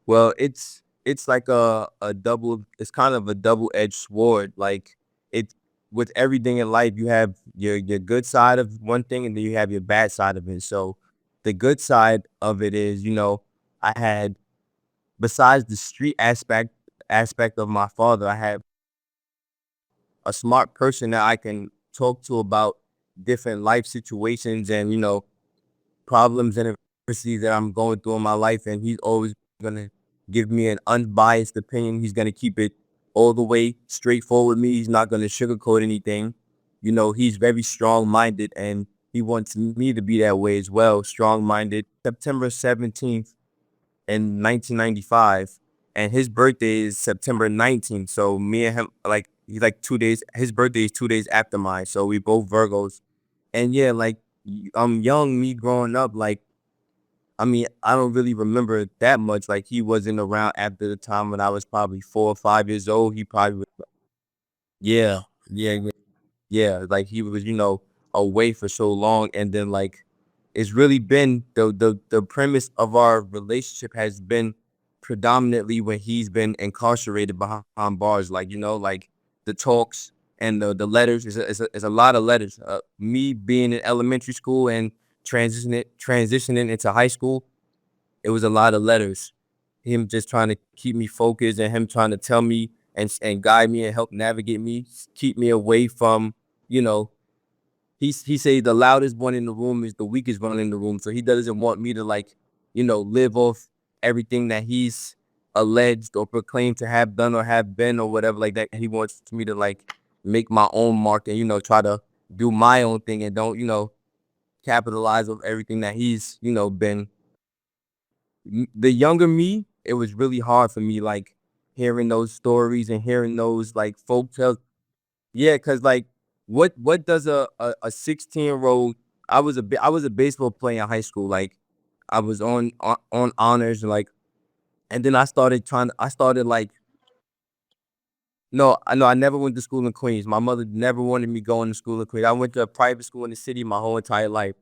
Well, it's like a double it's kind of a double-edged sword. Like, it with everything in life, you have your good side of one thing, and then you have your bad side of it. So, the good side of it is, I had besides the street aspect of my father, I had a smart person that I can talk to about different life situations and, problems and adversities that I'm going through in my life, and he's always gonna give me an unbiased opinion. He's gonna keep it all the way straightforward with me. He's not gonna sugarcoat anything. He's very strong-minded, and he wants me to be that way as well, strong-minded. September 17th in 1995, and his birthday is September 19th. So me and him, like, he's like 2 days. His birthday is 2 days after mine. So we both Virgos, and yeah, like, I'm young, me growing up, like, I mean, I don't really remember that much. Like, he wasn't around after the time when I was probably 4 or 5 years old. He probably was, yeah, yeah, yeah. Like, he was, away for so long, and then, like, it's really been the premise of our relationship has been predominantly when he's been incarcerated behind bars. Like, like, the talks and the letters is a lot of letters. Me being in elementary school and transitioning into high school, it was a lot of letters. Him just trying to keep me focused, and him trying to tell me and guide me and help navigate me, keep me away from, you know, he say the loudest one in the room is the weakest one in the room. So he doesn't want me to, like, live off everything that he's alleged or proclaimed to have done or have been or whatever like that. He wants me to, like, make my own mark and, try to do my own thing and don't, capitalize on everything that he's, been. The younger me, it was really hard for me, like, hearing those stories and hearing those, like, folk tales. Yeah, cause, like, what does a 16-year-old. I was a baseball player in high school. Like, I was on honors, like, and then I started, like, no, I never went to school in Queens. My mother never wanted me going to school in Queens. I went to a private school in the city my whole entire life.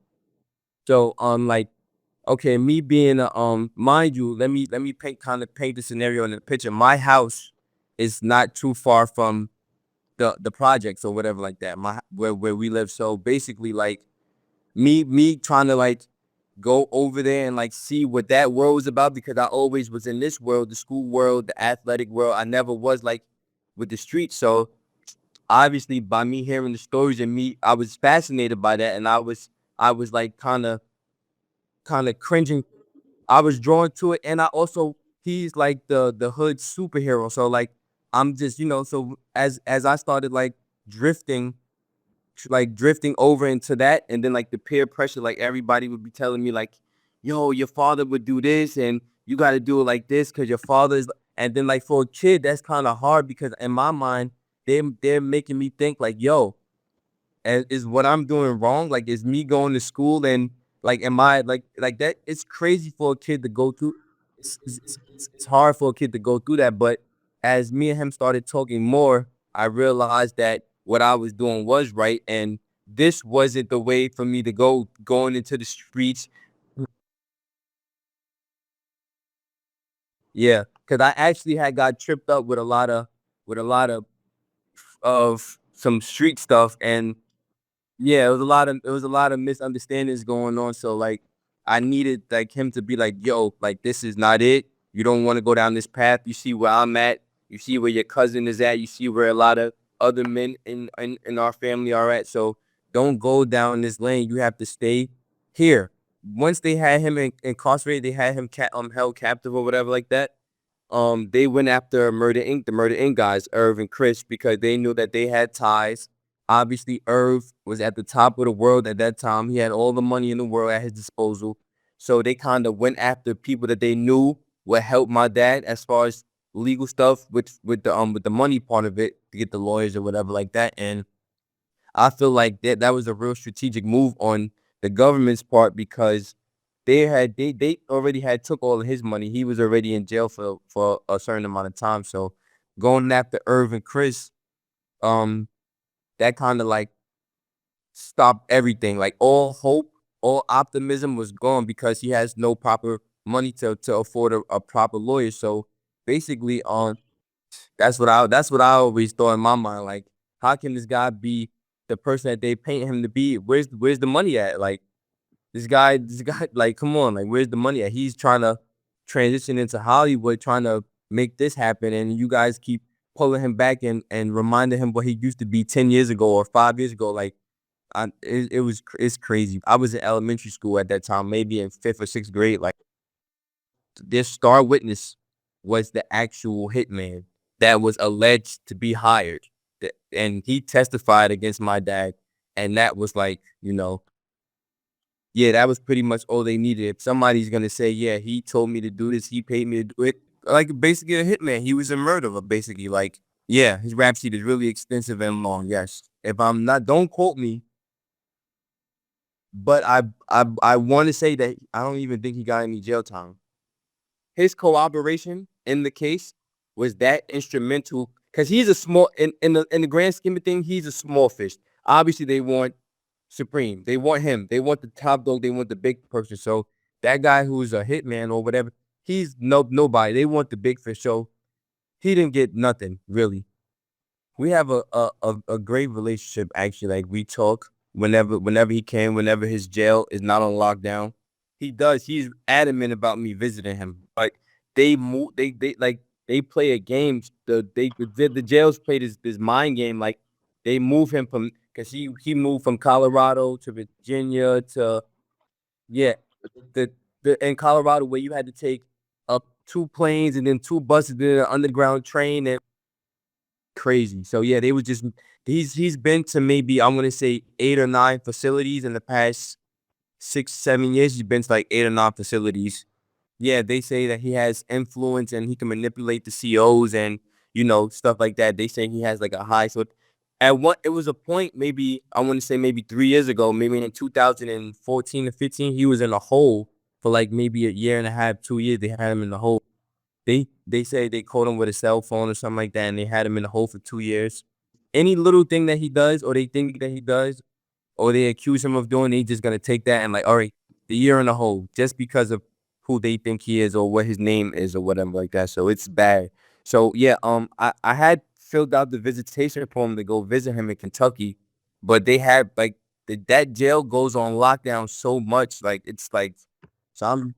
So, like, okay, me being mind you, let me paint the scenario in the picture. My house is not too far from the projects or whatever like that. Where we live. So basically, like, me trying to, like, go over there and, like, see what that world was about, because I always was in this world, the school world, the athletic world. I never was, like, with the streets. So obviously, by me hearing the stories and I was fascinated by that, and I was like kind of cringing. I was drawn to it, and I also he's like the hood superhero. So, like, I'm just, so as I started, like, drifting drifting over into that, and then, like, the peer pressure, like, everybody would be telling me, like, yo, your father would do this and you got to do it like this because your father is. And then, like, for a kid, that's kind of hard because in my mind, they're making me think, like, yo, is what I'm doing wrong? Like, is me going to school and, like, am I, like that? It's crazy for a kid to go through. It's hard for a kid to go through that. But as me and him started talking more, I realized that what I was doing was right, and this wasn't the way for me to go going into the streets. Yeah, because I actually had got tripped up with a lot of some street stuff, and yeah, it was a lot of misunderstandings going on. So, like, I needed, like, him to be like, yo, like, this is not it. You don't want to go down this path. You see where I'm at. You see where your cousin is at. You see where a lot of other men in our family are at. So don't go down this lane. You have to stay here. Once they had him incarcerated, they had him held captive or whatever like that. They went after Murder Inc., the Murder Inc. guys, Irv and Chris, because they knew that they had ties. Obviously, Irv was at the top of the world at that time. He had all the money in the world at his disposal. So they kind of went after people that they knew would help my dad as far as legal stuff with the money part of it, to get the lawyers or whatever like that. And I feel like that was a real strategic move on the government's part, because they already had took all of his money. He was already in jail for a certain amount of time. So going after Irv and Chris, um, that kind of, like, stopped everything. Like, all hope, all optimism was gone because he has no proper money to afford a proper lawyer. So basically, that's what I always thought in my mind. Like, how can this guy be the person that they paint him to be? Where's the money at? Like, this guy, like, come on, like, where's the money at? He's trying to transition into Hollywood, trying to make this happen, and you guys keep pulling him back and reminding him what he used to be 10 years ago or 5 years ago. Like, it's crazy. I was in elementary school at that time, maybe in fifth or sixth grade. Like, this star witness was the actual hitman that was alleged to be hired, and he testified against my dad, and that was like, yeah, that was pretty much all they needed. If somebody's gonna say, yeah, he told me to do this, he paid me to do it, like basically a hitman. He was a murderer, basically. Like, yeah, his rap sheet is really extensive and long. Yes, if I'm not, don't quote me, but I want to say that I don't even think he got any jail time. His cooperation in the case was that instrumental because he's a small in the grand scheme of things, he's a small fish. Obviously, they want Supreme. They want him. They want the top dog. They want the big person. So that guy who's a hitman or whatever, he's nobody. They want the big fish. So he didn't get nothing really. We have a great relationship actually. Like, we talk whenever he can, whenever his jail is not on lockdown. He does. He's adamant about me visiting him. Like, they move they like they play a game. The jails play this mind game. Like, they move him from because he moved from Colorado to Virginia to, yeah, the in Colorado where you had to take up two planes and then two buses, then an underground train, and crazy. So yeah, they was just he's been to maybe I'm gonna say 8 or 9 facilities in the past 6, 7 years. He's been to like 8 or 9 facilities. Yeah, they say that he has influence and he can manipulate the COs and stuff like that. They say he has like a high. So at one, it was a point maybe I want to say maybe 3 years ago, maybe in 2014 or 15, he was in a hole for like maybe a year and a half, 2 years. They had him in the hole. They say they caught him with a cell phone or something like that, and they had him in the hole for 2 years. Any little thing that he does, or they think that he does, or they accuse him of doing, they just gonna take that and like, all right, the year in the hole, just because of who they think he is or what his name is or whatever like that. So it's bad. So yeah, I had filled out the visitation form to go visit him in Kentucky, but they had like that jail goes on lockdown so much, like it's like, so I'm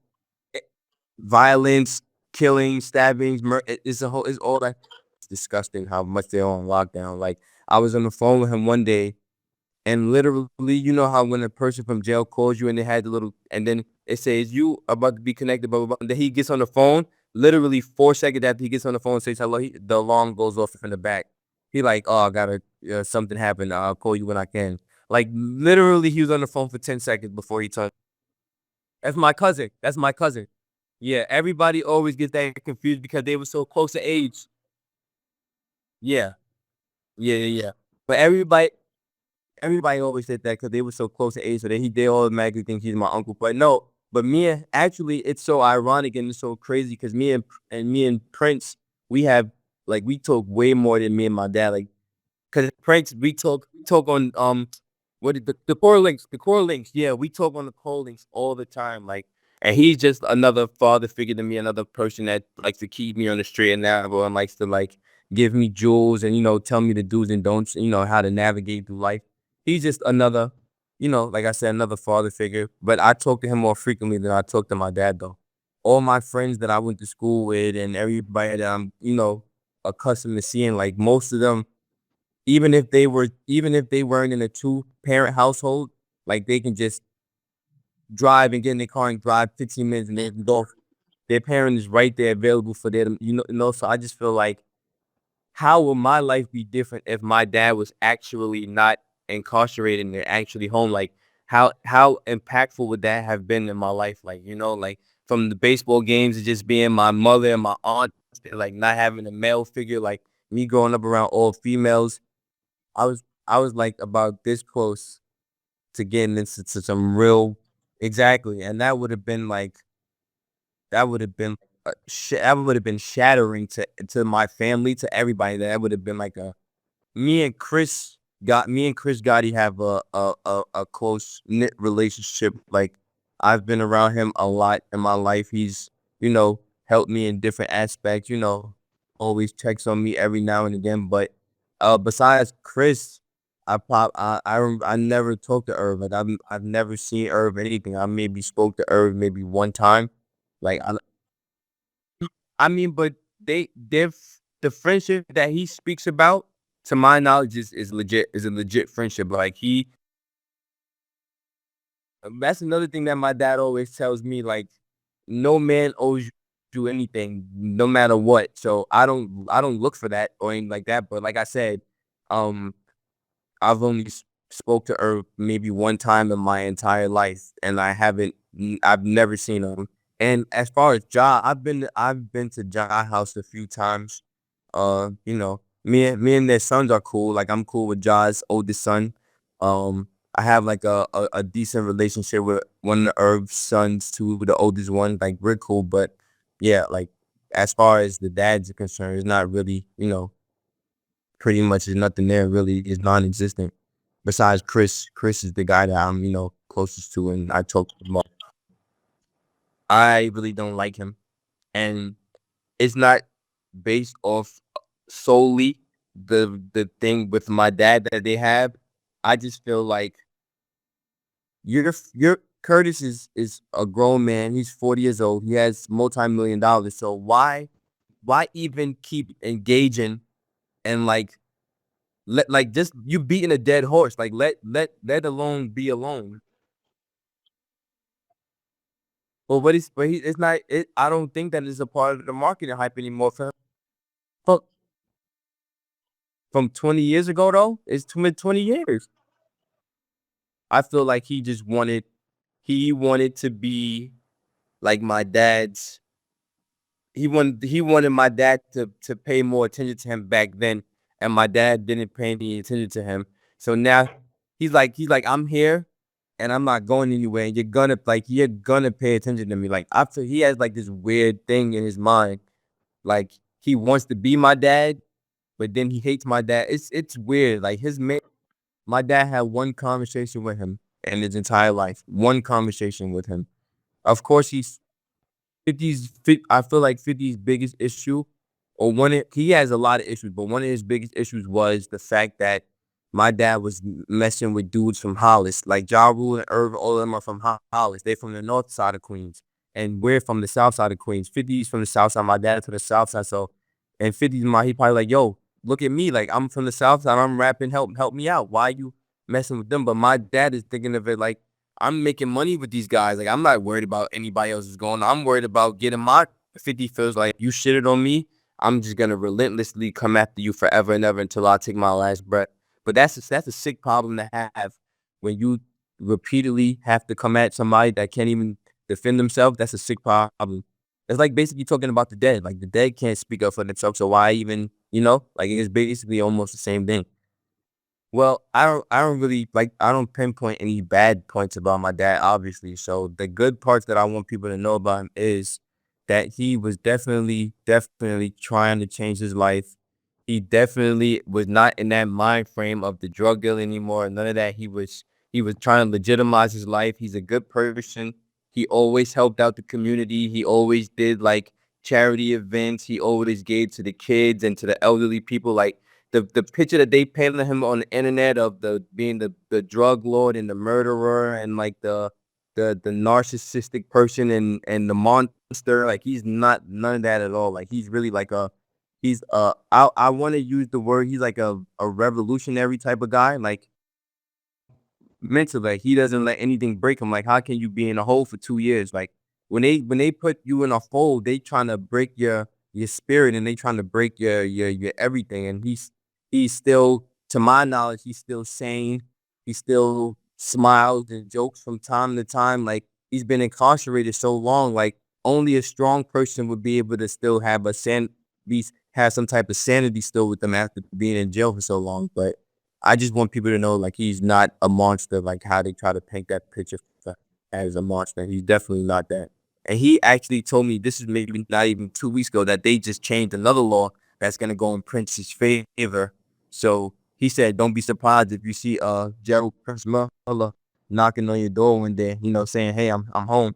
violence, killing, stabbings, it's all that. It's disgusting how much they're on lockdown. Like, I was on the phone with him one day, and literally, you know how when a person from jail calls you and they had the little, and then it says you about to be connected, blah blah blah. And then he gets on the phone. Literally 4 seconds after he gets on the phone and says hello, the alarm goes off from the back. He like, oh, I gotta something happened. I'll call you when I can. Like, literally, he was on the phone for 10 seconds before he turned. That's my cousin. That's my cousin. Yeah, everybody always gets that confused because they were so close to age. Yeah, yeah. But everybody always said that because they were so close to age, so they automatically think he's my uncle. But no, but actually, it's so ironic and it's so crazy because me and Prince, we have like we talk way more than me and my dad. Like, cause pranks, we talk on what is the core links. Yeah, we talk on the core links all the time. Like, and he's just another father figure to me, another person that likes to keep me on the straight and narrow and likes to like give me jewels and tell me the do's and don'ts. How to navigate through life. He's just another, like I said, another father figure. But I talk to him more frequently than I talk to my dad though. All my friends that I went to school with and everybody that I'm, accustomed to seeing, like most of them, even if they weren't in a two-parent household, like they can just drive and get in their car and drive 15 minutes and they can go. Their parent is right there available for them, so I just feel like, how will my life be different if my dad was actually not incarcerated and they're actually home? Like, how impactful would that have been in my life? Like, like from the baseball games to just being my mother and my aunt, like not having a male figure, like me growing up around all females. I was like about this close to getting into some real, exactly, and that would have been shattering to my family, to everybody. That would have been like a me and Chris Gotti have a close knit relationship. Like, I've been around him a lot in my life. He's, helped me in different aspects, always checks on me every now and again. But besides Chris, I never talked to Irv. Like I've never seen Irv anything. I maybe spoke to Irv maybe one time. Like I mean, but the friendship that he speaks about, to my knowledge, is legit. Is a legit friendship. Like that's another thing that my dad always tells me. Like, no man owes you anything, no matter what. So I don't look for that or anything like that. But like I said, um, I've only spoke to her maybe one time in my entire life, and I've never seen him. And as far as Ja, I've been to Ja house a few times. Me and their sons are cool. Like I'm cool with Ja's oldest son. I have like a decent relationship with one of the Herb's sons too, with the oldest one. Like we're cool, but yeah, like as far as the dads are concerned, it's not really, pretty much there's nothing there really. Is non-existent. Besides Chris, Chris is the guy that I'm, closest to, and I talk to him. I really don't like him, and it's not based off solely the thing with my dad that they have. I just feel like your Curtis is a grown man. He's 40 years old. He has multi-million dollars. So why even keep engaging and like just you beating a dead horse. Like let alone be alone. Well, it's not. I don't think that is a part of the marketing hype anymore for him. Fuck, from 20 years ago though. It's been 20 years. I feel like he wanted to be like my dad's. He wanted my dad to pay more attention to him back then, and my dad didn't pay any attention to him. So now he's like I'm here, and I'm not going anywhere. And you're gonna pay attention to me. Like after he has like this weird thing in his mind, like he wants to be my dad, but then he hates my dad. It's weird. Like my dad had one conversation with him in his entire life. One conversation with him. Of course, I feel like 50's biggest issue, or he has a lot of issues, but one of his biggest issues was the fact that my dad was messing with dudes from Hollis. Like Ja Rule and Irv, all of them are from Hollis. They're from the north side of Queens. And we're from the south side of Queens. 50's from the south side, my dad's from the south side. So, and 50's he probably like, yo, look at me. Like I'm from the south side, I'm rapping, help me out. Why you messing with them? But my dad is thinking of it like, I'm making money with these guys. Like I'm not worried about anybody else's going on. I'm worried about getting my 50 feels like you shitted on me. I'm just gonna relentlessly come after you forever and ever until I take my last breath. But that's a sick problem to have when you repeatedly have to come at somebody that can't even defend themselves. That's a sick problem. It's like basically talking about the dead. Like the dead can't speak up for themselves. So why even, like it's basically almost the same thing. Well, I don't really like I don't pinpoint any bad points about my dad, obviously. So the good parts that I want people to know about him is that he was definitely trying to change his life. He definitely was not in that mind frame of the drug deal anymore. None of that. He was trying to legitimize his life. He's a good person. He always helped out the community. He always did like charity events. He always gave to the kids and to the elderly people. Like the picture that they painted him on the internet of the being the drug lord and the murderer and like the narcissistic person and the monster, like he's not none of that at all. Like he's really like I want to use the word, he's like a revolutionary type of guy. Like mentally, like, he doesn't let anything break him. Like, how can you be in a hole for 2 years? Like, when they put you in a hole, they trying to break your spirit and they trying to break your everything. And he's still, to my knowledge, he's still sane. He still smiles and jokes from time to time. Like, he's been incarcerated so long. Like, only a strong person would be able to still have some type of sanity still with them after being in jail for so long. But I just want people to know, like, he's not a monster, like how they try to paint that picture as a monster. He's definitely not that. And he actually told me, this is maybe not even 2 weeks ago, that they just changed another law that's gonna go in Prince's favor. So he said, don't be surprised if you see Gerald Prince Miller knocking on your door one day, saying, "Hey, I'm home."